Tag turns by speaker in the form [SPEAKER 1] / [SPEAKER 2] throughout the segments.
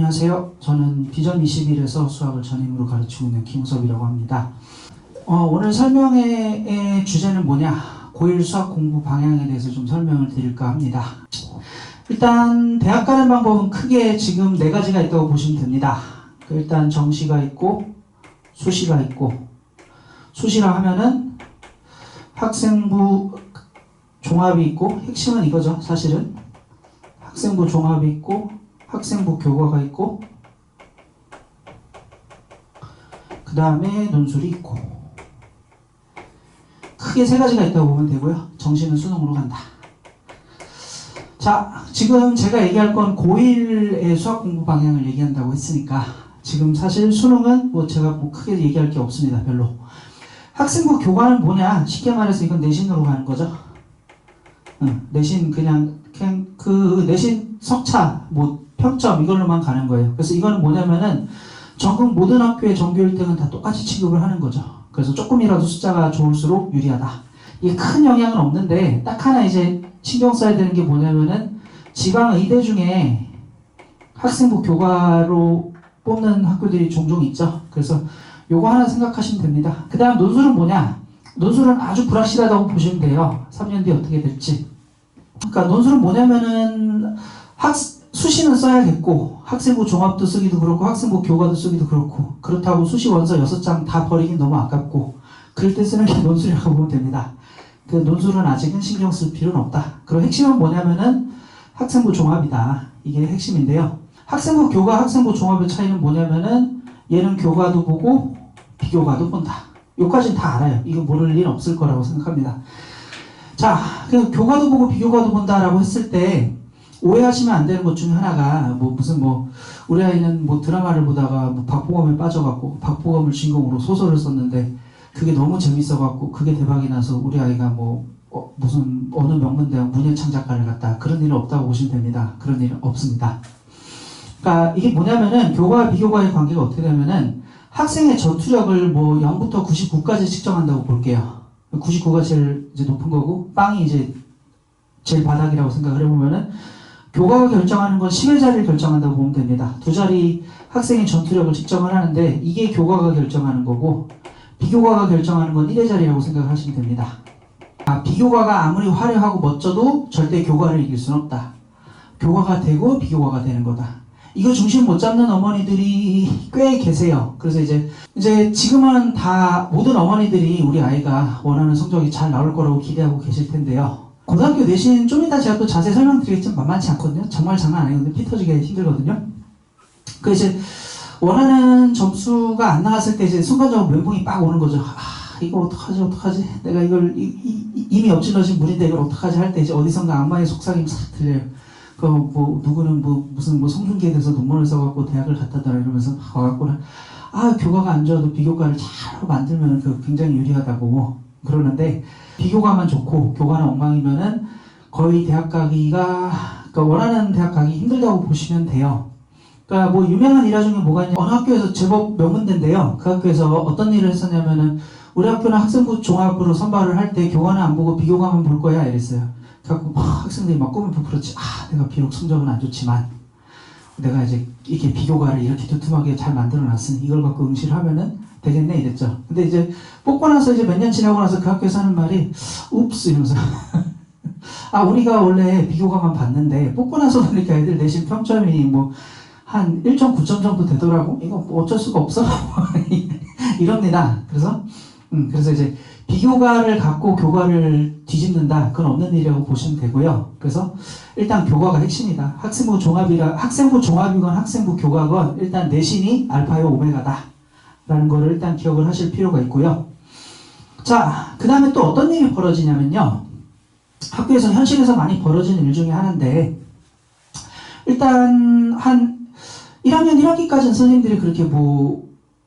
[SPEAKER 1] 안녕하세요. 저는 비전 21에서 수학을 전임으로 가르치고 있는 김우섭이라고 합니다. 오늘 설명의 주제는 뭐냐? 고1 수학 공부 방향에 대해서 좀 설명을 드릴까 합니다. 일단 대학 가는 방법은 크게 지금 4가지가 있다고 보시면 됩니다. 일단 정시가 있고 수시가 있고, 수시라 하면은 학생부 종합이 있고, 핵심은 이거죠. 사실은 학생부 종합이 있고 학생부 교과가 있고, 그 다음에 논술이 있고, 크게 3가지가 있다고 보면 되고요. 정시는 수능으로 간다. 자, 지금 제가 얘기할 건 고1의 수학 공부 방향을 얘기한다고 했으니까 지금 사실 수능은 제가 크게 얘기할 게 없습니다. 별로. 학생부 교과는 뭐냐? 쉽게 말해서 이건 내신으로 가는 거죠. 내신 그냥 그 내신 석차 평점 이걸로만 가는 거예요. 그래서 이거는 뭐냐면은 전국 모든 학교의 전교 1등은 다 똑같이 취급을 하는 거죠. 그래서 조금이라도 숫자가 좋을수록 유리하다. 이게 큰 영향은 없는데 딱 하나 이제 신경 써야 되는 게 뭐냐면은 지방 의대 중에 학생부 교과로 뽑는 학교들이 종종 있죠. 그래서 요거 하나 생각하시면 됩니다. 그 다음 논술은 뭐냐? 논술은 아주 불확실하다고 보시면 돼요. 3년 뒤에 어떻게 될지. 그러니까 논술은 뭐냐면은 수시는 써야겠고, 학생부 종합도 쓰기도 그렇고, 학생부 교과도 쓰기도 그렇고, 그렇다고 수시 원서 6장 다 버리긴 너무 아깝고, 그럴 때 쓰는 게 논술이라고 보면 됩니다. 그 논술은 아직은 신경 쓸 필요는 없다. 그리고 핵심은 뭐냐면은 학생부 종합이다. 이게 핵심인데요. 학생부 교과, 학생부 종합의 차이는 뭐냐면은 얘는 교과도 보고 비교과도 본다. 요까지는 다 알아요. 이거 모를 일 없을 거라고 생각합니다. 자, 그래서 교과도 보고 비교과도 본다라고 했을 때 오해하시면 안 되는 것 중에 하나가 우리 아이는 드라마를 보다가 박보검에 빠져갖고 박보검을 주인공으로 소설을 썼는데 그게 너무 재밌어갖고 그게 대박이 나서 우리 아이가 어느 명문대학 문예창작과를 갔다. 그런 일은 없다고 보시면 됩니다. 그런 일은 없습니다. 그러니까 이게 뭐냐면은 교과와 비교과의 관계가 어떻게 되면은 학생의 전투력을 0부터 99까지 측정한다고 볼게요. 99가 제일 이제 높은 거고 빵이 이제 제일 바닥이라고 생각을 해보면은 교과가 결정하는 건 10의 자리를 결정한다고 보면 됩니다. 2자리 학생의 전투력을 측정을 하는데 이게 교과가 결정하는 거고 비교과가 결정하는 건 1의 자리라고 생각하시면 됩니다. 비교과가 아무리 화려하고 멋져도 절대 교과를 이길 수는 없다. 교과가 되고 비교과가 되는 거다. 이거 중심 못 잡는 어머니들이 꽤 계세요. 그래서 이제 지금은 다 모든 어머니들이 우리 아이가 원하는 성적이 잘 나올 거라고 기대하고 계실 텐데요. 고등학교 내신 좀 이따 제가 또 자세히 설명드리겠지만 만만치 않거든요. 정말 장난 아니거든요. 피 터지게 힘들거든요. 그 이제 원하는 점수가 안 나왔을 때 이제 순간적으로 멘붕이 빡 오는 거죠. 이거 어떡하지? 내가 이걸 이미 엎질러진 물인데 이걸 어떡하지 할 때 이제 어디선가 악마의 속삭임이 싹 들려요. 누구는 무슨 송중기에 대해서 논문을 써갖고 대학을 갔다더라 이러면서 와갖고는 교과가 안 좋아도 비교과를 잘 만들면 굉장히 유리하다고 그러는데 비교과만 좋고 교과는 엉망이면은 거의 대학 가기가 원하는 대학 가기 힘들다고 보시면 돼요. 그러니까 유명한 일화 중에 뭐가 있냐, 어느 학교에서 제법 명문대인데요. 그 학교에서 어떤 일을 했었냐면은 우리 학교는 학생부 종합으로 선발을 할 때 교과는 안 보고 비교과만 볼 거야 이랬어요. 그래갖고 학생들이 꿈을 부풀었지. 내가 비록 성적은 안 좋지만 내가 이제 이렇게 비교과를 이렇게 두툼하게 잘 만들어놨으니 이걸 갖고 응시를 하면은 되겠네 이랬죠. 근데 이제 뽑고 나서 이제 몇 년 지나고 나서 그 학교에서 하는 말이 읍스 이러면서 우리가 원래 비교과만 봤는데 뽑고 나서 보니까 애들 내신 평점이 한 1.9점 정도 되더라고. 이거 어쩔 수가 없어. 이럽니다. 그래서 이제 비교과를 갖고 교과를 뒤집는다. 그건 없는 일이라고 보시면 되고요. 그래서 일단 교과가 핵심이다. 학생부 종합이건 학생부 교과건 일단 내신이 알파요 오메가다. 라는 거를 일단 기억을 하실 필요가 있고요. 자, 그 다음에 또 어떤 일이 벌어지냐면요. 학교에서 현실에서 많이 벌어지는 일 중에 하나인데 일단 한 1학년 1학기까지는 선생님들이 그렇게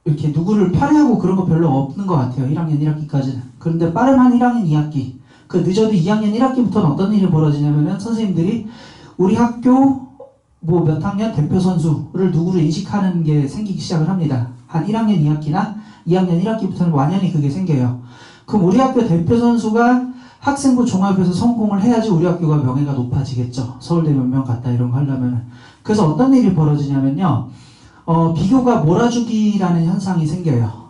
[SPEAKER 1] 이렇게 누구를 편애하고 그런 거 별로 없는 것 같아요. 1학년 1학기까지는. 그런데 빠르면 한 1학년 2학기. 늦어도 2학년 1학기부터는 어떤 일이 벌어지냐면은 선생님들이 우리 학교 몇 학년 대표 선수를 누구를 인식하는 게 생기기 시작을 합니다. 한 1학년 2학기나 2학년 1학기부터는 완연히 그게 생겨요. 그럼 우리 학교 대표 선수가 학생부 종합에서 성공을 해야지 우리 학교가 명예가 높아지겠죠. 서울대 몇 명 갔다 이런 거 하려면. 그래서 어떤 일이 벌어지냐면요. 비교가 몰아주기라는 현상이 생겨요.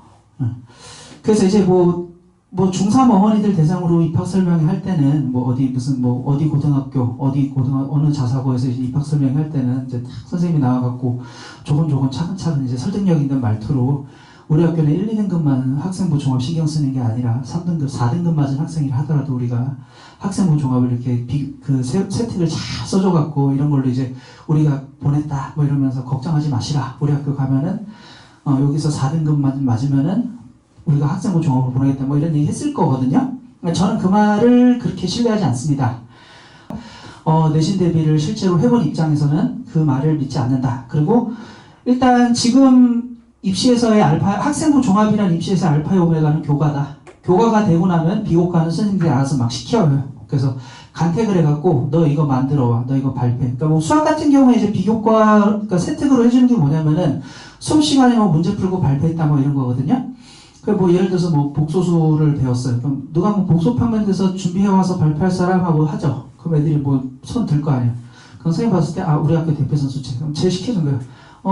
[SPEAKER 1] 그래서 이제 뭐 중3 어머니들 대상으로 입학 설명회 할 때는 어디 고등학교 어느 자사고에서 이제 입학 설명회 할 때는 이제 딱 선생님이 나와갖고 조곤조곤 차근차근 이제 설득력 있는 말투로 우리 학교는 1, 2등급만 학생부 종합 신경 쓰는 게 아니라 3등급, 4등급 맞은 학생이라 하더라도 우리가 학생부 종합을 이렇게 세특을 잘 써줘갖고 이런 걸로 이제 우리가 보냈다 뭐 이러면서 걱정하지 마시라. 우리 학교 가면은 여기서 4등급만 맞으면은 우리가 학생부 종합을 보내겠다 뭐 이런 얘기 했을 거거든요. 저는 그 말을 그렇게 신뢰하지 않습니다. 내신 대비를 실제로 해본 입장에서는 그 말을 믿지 않는다. 그리고 일단 지금 입시에서의 학생부 종합이란 입시에서 알파의 오메가는 교과다. 교과가 되고 나면 비교과는 선생님들이 알아서 막 시켜요. 그래서 간택을 해갖고 너 이거 만들어 와, 너 이거 발표해. 그러니까 뭐 수학 같은 경우에 이제 비교과, 그러니까 세특으로 해주는 게 뭐냐면은 수업 시간에 뭐 문제 풀고 발표했다 뭐 이런 거거든요. 뭐 예를 들어서 뭐 복소수를 배웠어요. 그럼 누가 뭐 복소평면에서 준비해와서 발표할 사람하고 하죠. 그럼 애들이 뭐 손 들 거 아니에요. 그럼 선생님 봤을 때 우리 학교 대표 선수 그럼 제일 시켜준 거예요.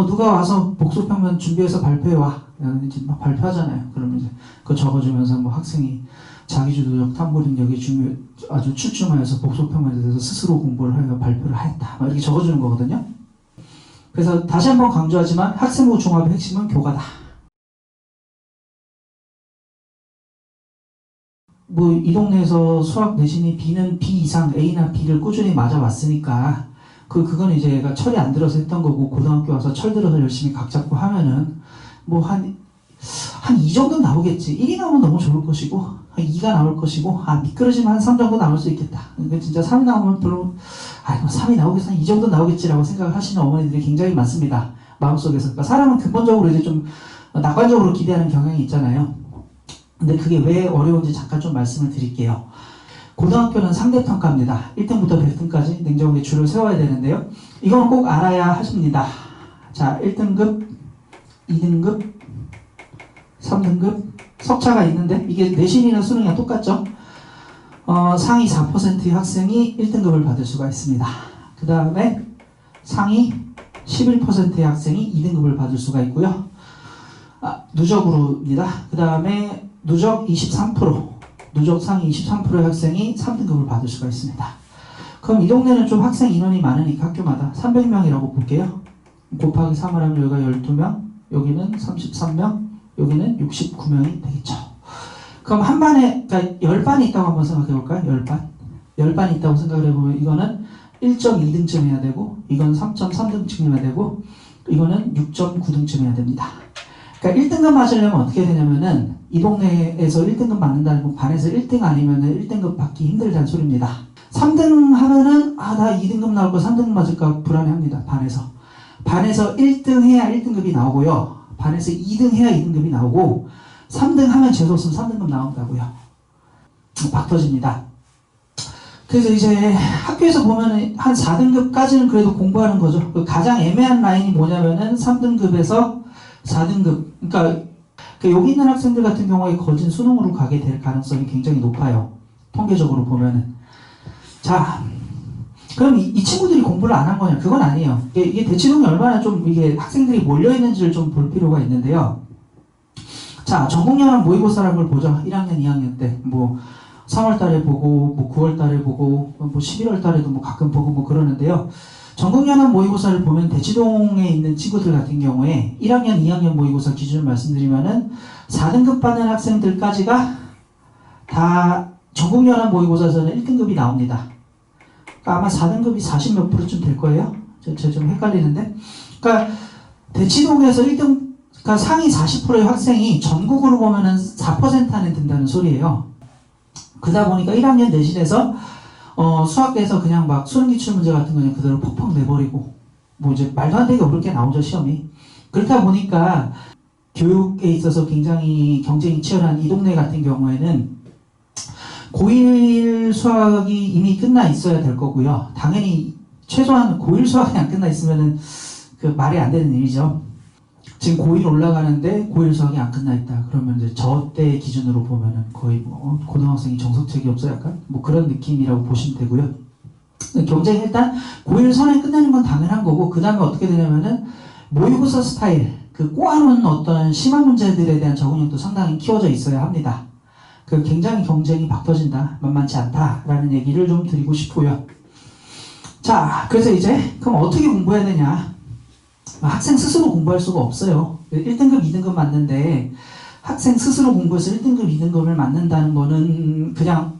[SPEAKER 1] 누가 와서 복소평면 준비해서 발표해와. 이제 막 발표하잖아요. 그러면 이제 그거 적어주면서 뭐 학생이 자기주도적 탐구 능력이 아주 출중하여서 복소평면에 대해서 스스로 공부를 하여 발표를 하였다. 막 이렇게 적어주는 거거든요. 그래서 다시 한번 강조하지만 학생부 종합의 핵심은 교과다. 뭐 이 동네에서 수학 내신이 B는 B 이상 A나 B를 꾸준히 맞아왔으니까 그건 이제 얘가 철이 안 들어서 했던 거고 고등학교 와서 철 들어서 열심히 각 잡고 하면은 뭐 한 2 정도 나오겠지. 1이 나오면 너무 좋을 것이고 한 2가 나올 것이고 미끄러지면 한 3 정도 나올 수 있겠다. 근데 진짜 3이 나오면 별로 3이 나오겠어 한 2 정도 나오겠지라고 생각을 하시는 어머니들이 굉장히 많습니다. 마음속에서. 그러니까 사람은 근본적으로 이제 좀 낙관적으로 기대하는 경향이 있잖아요. 근데 그게 왜 어려운지 잠깐 좀 말씀을 드릴게요. 고등학교는 3대 평가입니다. 1등부터 100등까지 냉정하게 줄을 세워야 되는데요. 이건 꼭 알아야 하십니다. 자, 1등급, 2등급, 3등급, 석차가 있는데 이게 내신이나 수능이랑 똑같죠? 상위 4%의 학생이 1등급을 받을 수가 있습니다. 그 다음에 상위 11%의 학생이 2등급을 받을 수가 있고요. 누적으로입니다. 그 다음에 누적 23%, 누적 상위 23%의 학생이 3등급을 받을 수가 있습니다. 그럼 이 동네는 좀 학생 인원이 많으니까 학교마다 300명이라고 볼게요. 곱하기 3을 하면 여기가 12명, 여기는 33명, 여기는 69명이 되겠죠. 그럼 한 반에, 그러니까 10반이 있다고 한번 생각해 볼까요? 10반이 있다고 생각을 해보면 이거는 1.2등쯤 해야 되고, 이건 3.3등쯤 해야 되고, 이거는 6.9등쯤 해야 됩니다. 그러니까 1등급 맞으려면 어떻게 되냐면은 이 동네에서 1등급 맞는다는 건 반에서 1등 아니면은 1등급 받기 힘들다는 소리입니다. 3등 하면은 나 2등급 나올 거 3등급 맞을까 불안해합니다. 반에서 1등 해야 1등급이 나오고요. 반에서 2등 해야 2등급이 나오고 3등 하면 재수없으면 3등급 나온다고요. 박 터집니다. 그래서 이제 학교에서 보면은 한 4등급까지는 그래도 공부하는 거죠. 가장 애매한 라인이 뭐냐면은 3등급에서 4등급, 그러니까 여기 있는 학생들 같은 경우에 거진 수능으로 가게 될 가능성이 굉장히 높아요. 통계적으로 보면은. 자, 그럼 이 친구들이 공부를 안 한 거냐? 그건 아니에요. 이게 대치동이 얼마나 좀 이게 학생들이 몰려있는지를 좀 볼 필요가 있는데요. 자, 전국연합 모의고사라는 걸 보죠. 1학년, 2학년 때. 뭐, 3월 달에 보고, 뭐, 9월 달에 보고, 뭐, 11월 달에도 뭐 가끔 보고 뭐 그러는데요. 전국연합 모의고사를 보면 대치동에 있는 친구들 같은 경우에 1학년, 2학년 모의고사 기준을 말씀드리면은 4등급 받는 학생들까지가 다 전국연합 모의고사에서는 1등급이 나옵니다. 그러니까 아마 4등급이 40 몇 %쯤 될 거예요. 저 좀 헷갈리는데. 그러니까 대치동에서 1등, 그러니까 상위 40%의 학생이 전국으로 보면은 4% 안에 든다는 소리예요. 그러다 보니까 1학년 내신에서 수학에서 그냥 막 수능 기출 문제 같은 거 그냥 그대로 퍽퍽 내버리고 뭐 이제 말도 안 되게 어렵게 나오죠, 시험이. 그렇다 보니까 교육에 있어서 굉장히 경쟁이 치열한 이 동네 같은 경우에는 고1 수학이 이미 끝나 있어야 될 거고요. 당연히 최소한 고1 수학이 안 끝나 있으면은 그 말이 안 되는 일이죠. 지금 고1 올라가는데 고1 수학이 안 끝나 있다. 그러면 이제 저 때 기준으로 보면은 거의 뭐 고등학생이 정석책이 없어 약간 뭐 그런 느낌이라고 보시면 되고요. 경쟁이 일단 고1 선에 끝내는 건 당연한 거고 그 다음에 어떻게 되냐면은 모의고사 스타일 그 꼬아놓은 어떤 심한 문제들에 대한 적응력도 상당히 키워져 있어야 합니다. 그 굉장히 경쟁이 박 터진다. 만만치 않다라는 얘기를 좀 드리고 싶고요. 자, 그래서 이제 그럼 어떻게 공부해야 되냐? 학생 스스로 공부할 수가 없어요. 1등급, 2등급 맞는데 학생 스스로 공부해서 1등급, 2등급을 맞는다는 거는 그냥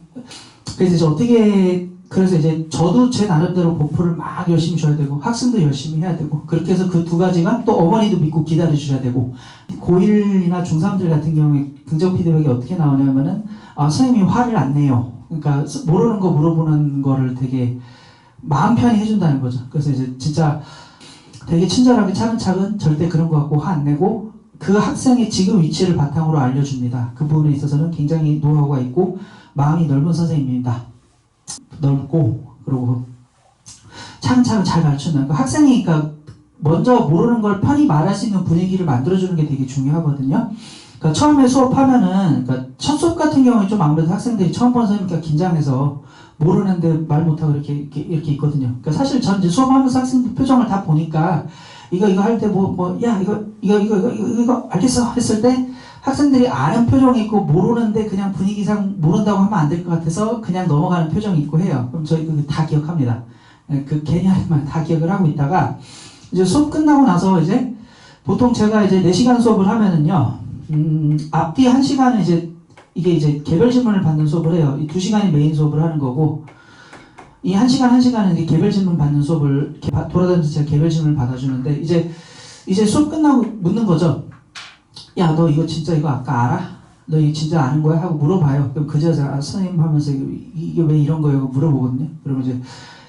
[SPEAKER 1] 그래서 이제 어떻게 그래서 이제 저도 제 나름대로 복부를 막 열심히 줘야 되고 학생도 열심히 해야 되고 그렇게 해서 그 두 가지가 또 어머니도 믿고 기다려 주셔야 되고 고1이나 중3들 같은 경우에 긍정 피드백이 어떻게 나오냐면은 선생님이 화를 안 내요. 그러니까 모르는 거 물어보는 거를 되게 마음 편히 해준다는 거죠. 그래서 이제 진짜 되게 친절하게 차근차근 절대 그런 거 갖고 화 안 내고 그 학생의 지금 위치를 바탕으로 알려줍니다. 그 부분에 있어서는 굉장히 노하우가 있고 마음이 넓은 선생님입니다. 넓고 그리고 차근차근 잘 가르쳐줘요. 그러니까 학생이 그러니까 먼저 모르는 걸 편히 말할 수 있는 분위기를 만들어주는 게 되게 중요하거든요. 그러니까 처음에 수업하면은 그러니까 첫 수업 같은 경우에 좀 아무래도 학생들이 처음 보는 선생님이니까 긴장해서 모르는데 말 못하고 이렇게 있거든요. 그러니까 사실 전 이제 수업하면서 학생들 표정을 다 보니까 이거 할 때 야 이거 알겠어 했을 때 학생들이 아는 표정이 있고 모르는데 그냥 분위기상 모른다고 하면 안 될 것 같아서 그냥 넘어가는 표정이 있고 해요. 그럼 저희 그거 다 기억합니다. 그 괜히 하는 말 다 기억을 하고 있다가 이제 수업 끝나고 나서 이제 보통 제가 이제 4시간 수업을 하면은요, 앞뒤 1시간은 이게 이제 개별 질문을 받는 수업을 해요. 이 2시간이 메인 수업을 하는 거고, 이 1시간은 이제 개별 질문 받는 수업을 이렇게 돌아다니면서 제가 개별 질문을 받아주는데, 이제 수업 끝나고 묻는 거죠. 야, 너 이거 진짜 이거 아까 알아? 너 이거 진짜 아는 거야? 하고 물어봐요. 그럼 그 여자 선생님 하면서 이게 왜 이런 거예요? 물어보거든요. 그러면 이제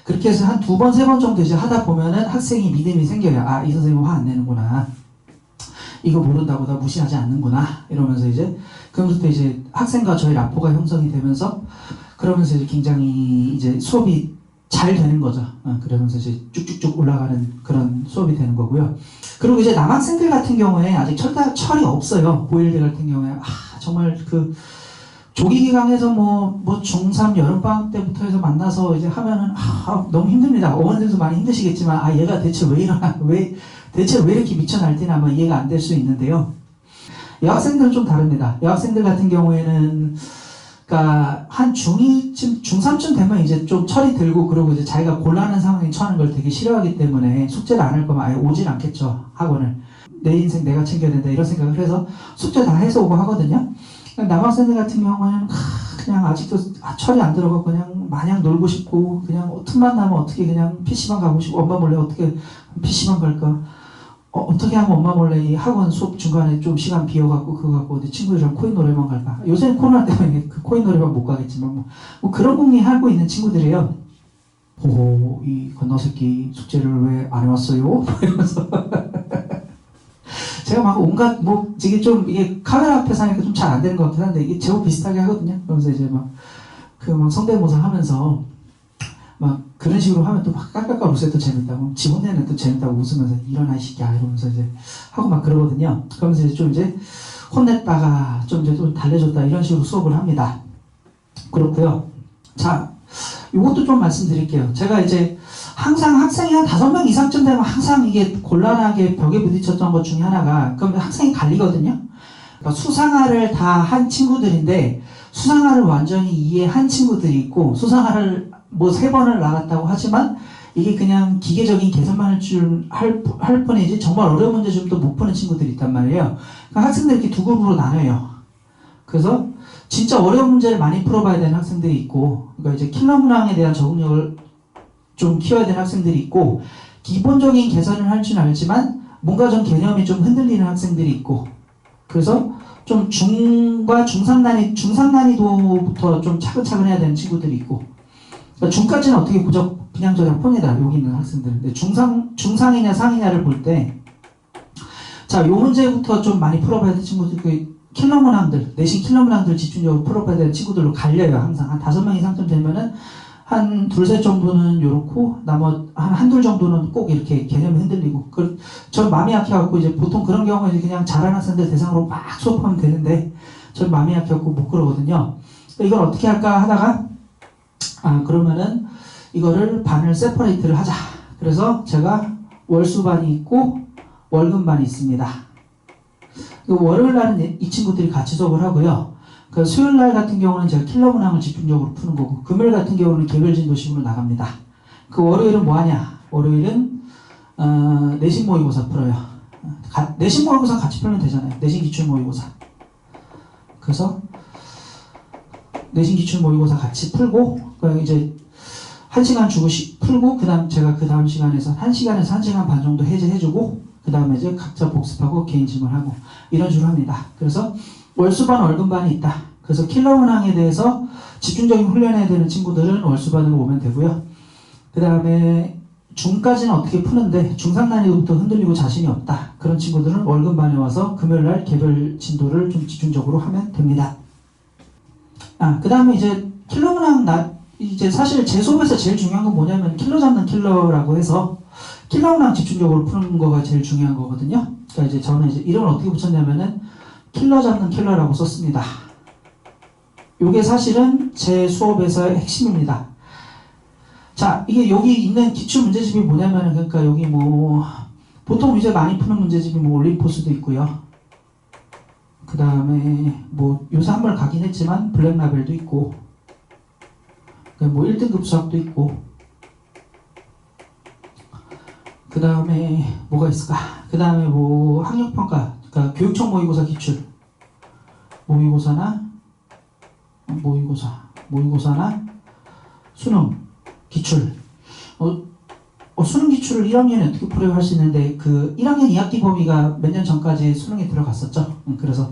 [SPEAKER 1] 그렇게 해서 한 2번, 3번 정도 이제 하다 보면은 학생이 믿음이 생겨요. 아, 이 선생님 화 안 내는구나. 이거 모른다고 나 무시하지 않는구나. 이러면서 그러면서 이제 학생과 저희 라포가 형성이 되면서 그러면서 이제 굉장히 이제 수업이 잘 되는 거죠. 그러면서 이제 쭉쭉쭉 올라가는 그런 수업이 되는 거고요. 그리고 이제 남학생들 같은 경우에 아직 철이 없어요. 고1들 같은 경우에. 정말 조기 기강에서 뭐 중3 여름방학 때부터 해서 만나서 이제 하면은, 너무 힘듭니다. 어머니들도 많이 힘드시겠지만, 얘가 대체 왜 이러나, 대체 왜 이렇게 미쳐 날뛰나 아마 이해가 안 될 수 있는데요. 여학생들은 좀 다릅니다. 여학생들 같은 경우에는, 그러니까 한 중2쯤, 중3쯤 되면 이제 좀 철이 들고 그러고 이제 자기가 곤란한 상황에 처하는 걸 되게 싫어하기 때문에 숙제를 안 할 거면 아예 오질 않겠죠, 학원을. 내 인생 내가 챙겨야 된다 이런 생각을 해서 숙제 다 해서 오고 하거든요. 남학생들 같은 경우는 그냥 아직도 철이 안 들어가고 그냥 마냥 놀고 싶고 그냥 틈만 나면 어떻게 그냥 PC방 가고 싶고 엄마 몰래 어떻게 PC방 갈까? 어떻게 하면 엄마 몰래 이 학원 수업 중간에 좀 시간 비워갖고 그거 갖고 어디 친구들이랑 코인 노래방 갈까? 요새는 코로나 때문에 그 코인 노래방 못 가겠지만 뭐 그런 공리 하고 있는 친구들이에요. 호호 이 건너새끼 숙제를 왜 안 해왔어요? 이러면서 제가 막 온갖 이게 좀 이게 카메라 앞에서 하니까 좀 잘 안 되는 것 같긴 한데 이게 제법 비슷하게 하거든요. 그러면서 이제 막 성대모사 하면서 막 그런 식으로 하면 또 막 깔깔깔 웃어야 또 재밌다고 집 혼내는 또 재밌다고 웃으면서 일어나 이 새끼야 이러면서 이제 하고 막 그러거든요. 그러면서 이제 좀 혼냈다가 좀 달래줬다 이런 식으로 수업을 합니다. 그렇고요. 자, 요것도 좀 말씀드릴게요. 제가 이제 항상 학생이 한 5명 이상쯤 되면 항상 이게 곤란하게 벽에 부딪혔던 것 중에 하나가 그럼 학생이 갈리거든요. 그러니까 수상화를 다 한 친구들인데 수상화를 완전히 이해한 친구들이 있고 수상화를 3번을 나갔다고 하지만 이게 그냥 기계적인 계산만 할 뿐이지 정말 어려운 문제 좀 또 못 푸는 친구들이 있단 말이에요. 그러니까 학생들이 이렇게 두 그룹으로 나눠요. 그래서 진짜 어려운 문제를 많이 풀어봐야 되는 학생들이 있고 그러니까 이제 킬러 문항에 대한 적응력을 좀 키워야 되는 학생들이 있고 기본적인 계산을 할 줄 알지만 뭔가 좀 개념이 좀 흔들리는 학생들이 있고 그래서 좀 중과 중상 난이도부터 좀 차근차근 해야 되는 친구들이 있고 그러니까 중까지는 어떻게 그냥 저냥 봅니다. 여기 있는 학생들. 근데 중상이냐 상이냐를 볼 때 자, 요 문제부터 좀 많이 풀어봐야 될 친구들 킬러 문항들, 내신 킬러 문항들 집중적으로 풀어봐야 될 친구들로 갈려요. 항상 한 5명 이상쯤 되면은 한 둘셋 정도는 요렇고 한둘 정도는 꼭 이렇게 개념이 흔들리고 전 마음이 약해갖고 이제 보통 그런 경우에 그냥 잘하는 학생들 대상으로 막 수업하면 되는데 전 마음이 약해갖고 못 그러거든요. 이걸 어떻게 할까 하다가 그러면은 이거를 반을 세퍼레이트를 하자. 그래서 제가 월수반이 있고 월금반이 있습니다. 월요일 날은 이 친구들이 같이 수업을 하고요. 그 수요일 날 같은 경우는 제가 킬러 문항을 집중적으로 푸는 거고, 금요일 같은 경우는 개별 진도식으로 나갑니다. 그 월요일은 뭐 하냐? 월요일은 내신 모의고사 풀어요. 내신 모의고사 같이 풀면 되잖아요. 내신 기출 모의고사. 그래서 내신 기출 모의고사 같이 풀고, 이제 1시간 주고 풀고, 제가 그 다음 시간에서 1시간에서 1시간 반 정도 해제해주고, 그 다음에 이제 각자 복습하고 개인 질문하고 이런 식으로 합니다. 그래서 월수반, 월금반이 있다. 그래서 킬러 문항에 대해서 집중적인 훈련해야 되는 친구들은 월수반으로 오면 되고요. 그 다음에 중까지는 어떻게 푸는데 중상 난이도부터 흔들리고 자신이 없다. 그런 친구들은 월금반에 와서 금요일날 개별 진도를 좀 집중적으로 하면 됩니다. 그 다음에 이제 킬러 문항 이제 사실 제 수업에서 제일 중요한 건 뭐냐면 킬러 잡는 킬러라고 해서 킬러 문항 집중적으로 푸는 거가 제일 중요한 거거든요. 그러니까 이제 저는 이제 이름을 어떻게 붙였냐면은 킬러 잡는 킬러라고 썼습니다. 요게 사실은 제 수업에서의 핵심입니다. 자, 이게 여기 있는 기출 문제집이 뭐냐면은 그러니까 여기 뭐 보통 이제 많이 푸는 문제집이 뭐 올림포스도 있고요. 그 다음에 뭐 요새 한 번 가긴 했지만 블랙라벨도 있고, 뭐 1등급 수학도 있고, 그 다음에 뭐가 있을까? 그 다음에 뭐 학력평가, 그러니까 교육청 모의고사 기출, 모의고사나 수능 기출. 수능 기출을 1학년에 어떻게 풀어야 할 수 있는데 그 1학년 2학기 범위가 몇 년 전까지 수능에 들어갔었죠. 그래서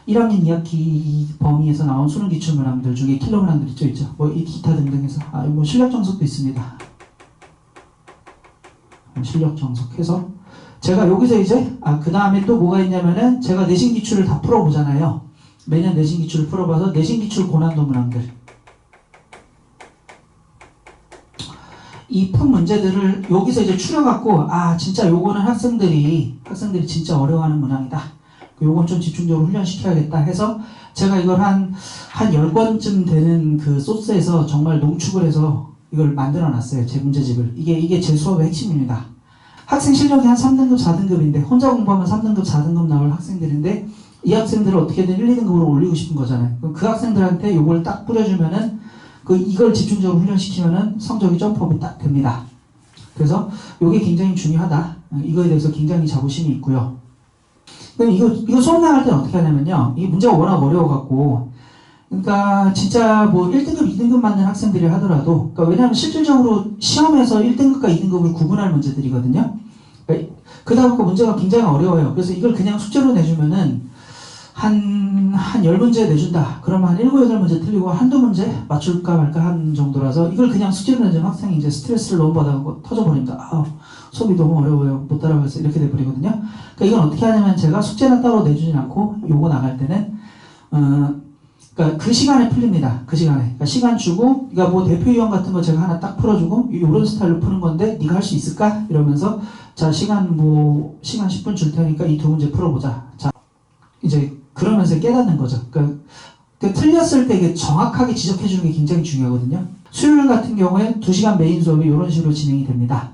[SPEAKER 1] 1학년 2학기 범위에서 나온 수능 기출 문항들 중에 킬러 문항들 있죠. 뭐 기타 등등해서 뭐 실력 정석도 있습니다. 실력 정석해서 제가 여기서 이제 그 다음에 또 뭐가 있냐면은 제가 내신 기출을 다 풀어보잖아요. 매년 내신 기출을 풀어봐서 내신 기출 고난도 문항들 이 푼 문제들을 여기서 이제 추려갖고 진짜 요거는 학생들이 진짜 어려워하는 문항이다. 요건 좀 집중적으로 훈련시켜야겠다 해서 제가 이걸 한 10권쯤 되는 그 소스에서 정말 농축을 해서 이걸 만들어 놨어요. 제 문제집을. 이게 제 수업의 핵심입니다. 학생 실력이 한 3등급, 4등급인데 혼자 공부하면 3등급, 4등급 나올 학생들인데 이 학생들을 어떻게든 1, 2등급으로 올리고 싶은 거잖아요. 그럼 그 학생들한테 요걸 딱 뿌려주면은 이걸 집중적으로 훈련시키면은 성적이 점프업이 딱 됩니다. 그래서 요게 굉장히 중요하다. 이거에 대해서 굉장히 자부심이 있고요. 그럼 이거 수업 나갈 때는 어떻게 하냐면요. 이 문제가 워낙 어려워갖고 그러니까 진짜 뭐 1등급, 2등급 맞는 학생들이 하더라도 그러니까 왜냐하면 실질적으로 시험에서 1등급과 2등급을 구분할 문제들이거든요. 그러다 보니까 문제가 굉장히 어려워요. 그래서 이걸 그냥 숙제로 내주면은 한 10문제 내준다. 그러면 한 7, 8문제 틀리고 한두 문제 맞출까 말까 한 정도라서 이걸 그냥 숙제로 내주면 학생이 이제 스트레스를 너무 받아서 터져버립니다. 수업이 너무 어려워요. 못 따라가겠어. 이렇게 돼버리거든요. 그러니까 이건 어떻게 하냐면 제가 숙제는 따로 내주진 않고 요거 나갈 때는 그러니까 그 시간에 풀립니다. 그 시간에. 그러니까 시간 주고, 그러니까 뭐 대표 유형 같은 거 제가 하나 딱 풀어주고, 이런 스타일로 푸는 건데, 네가 할 수 있을까? 이러면서, 자, 시간 10분 줄 테니까 이 두 문제 풀어보자. 자, 이제 그러면서 깨닫는 거죠. 그러니까 틀렸을 때 이게 정확하게 지적해주는 게 굉장히 중요하거든요. 수요일 같은 경우에 2시간 메인 수업이 이런 식으로 진행이 됩니다.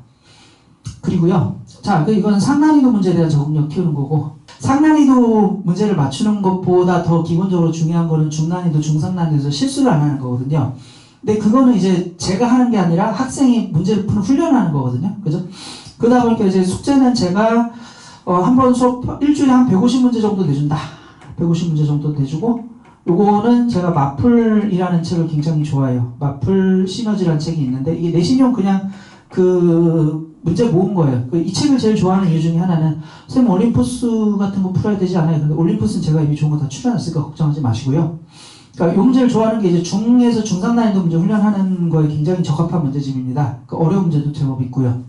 [SPEAKER 1] 그리고요, 자, 이건 상난이도 문제에 대한 적응력 키우는 거고, 상난이도 문제를 맞추는 것보다 더 기본적으로 중요한 거는 중난이도, 중상난이도에서 실수를 안 하는 거거든요. 근데 그거는 이제 제가 하는 게 아니라 학생이 문제를 푸는 훈련하는 거거든요. 그죠? 그러다 보니까 이제 숙제는 제가 한 번 수업 일주일에 한 150문제 정도 내준다. 150문제 정도 내주고, 요거는 제가 마플이라는 책을 굉장히 좋아해요. 마플 시너지라는 책이 있는데 이게 내신용 그냥 문제 모은 거예요. 이 책을 제일 좋아하는 이유 중에 하나는 선생님 올림포스 같은 거 풀어야 되지 않아요? 근데 올림포스는 제가 이미 좋은 거 다 출연했으니까 걱정하지 마시고요. 그러니까 이 문제를 좋아하는 게 이제 중에서 중상 난이도 문제 훈련하는 거에 굉장히 적합한 문제집입니다. 어려운 문제도 제법 있고요.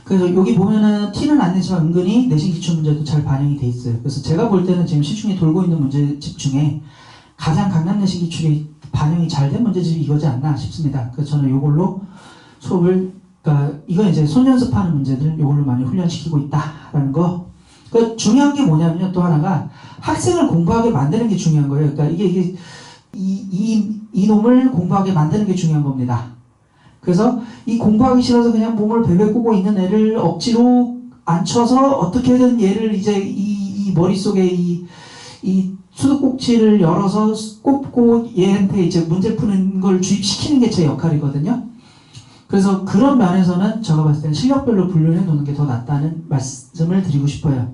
[SPEAKER 1] 그래서 여기 보면은 티는 안 내지만 은근히 내신 기출 문제도 잘 반영이 돼 있어요. 그래서 제가 볼 때는 지금 시중에 돌고 있는 문제집 중에 가장 강남 내신 기출이 반영이 잘 된 문제집이 이거지 않나 싶습니다. 그래서 저는 이걸로 수업을, 그러니까 이건 이제 손 연습하는 문제들 이걸로 많이 훈련시키고 있다라는 거. 그 중요한 게 뭐냐면요. 또 하나가 학생을 공부하게 만드는 게 중요한 거예요. 그러니까 이게 이놈을 공부하게 만드는 게 중요한 겁니다. 그래서 이 공부하기 싫어서 그냥 몸을 베베 꼬고 있는 애를 억지로 앉혀서 어떻게든 얘를 이제 이 머릿속에 이 수도꼭지를 열어서 꼽고 얘한테 이제 문제 푸는 걸 주입시키는 게 제 역할이거든요. 그래서 그런 면에서는 제가 봤을 때는 실력별로 분류해 놓는 게 더 낫다는 말씀을 드리고 싶어요.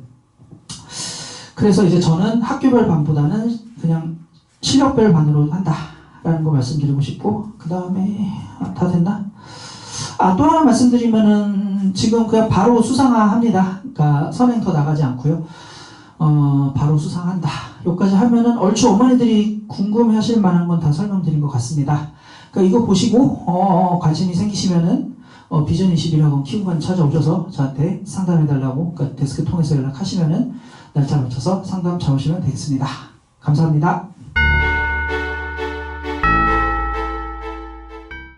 [SPEAKER 1] 그래서 이제 저는 학교별 반보다는 그냥 실력별 반으로 한다라는 거 말씀드리고 싶고, 그 다음에 다 됐나? 또 하나 말씀드리면은 지금 그냥 바로 수상화합니다. 그러니까 선행 더 나가지 않고요. 바로 수상한다. 여기까지 하면은 얼추 어머니들이 궁금해하실 만한 건 다 설명드린 것 같습니다. 그러니까 이거 보시고 관심이 생기시면은 비전 21학원 키우관 찾아오셔서 저한테 상담해달라고, 그러니까 데스크 통해서 연락하시면은 날짜 맞춰서 상담 잡으시면 되겠습니다. 감사합니다.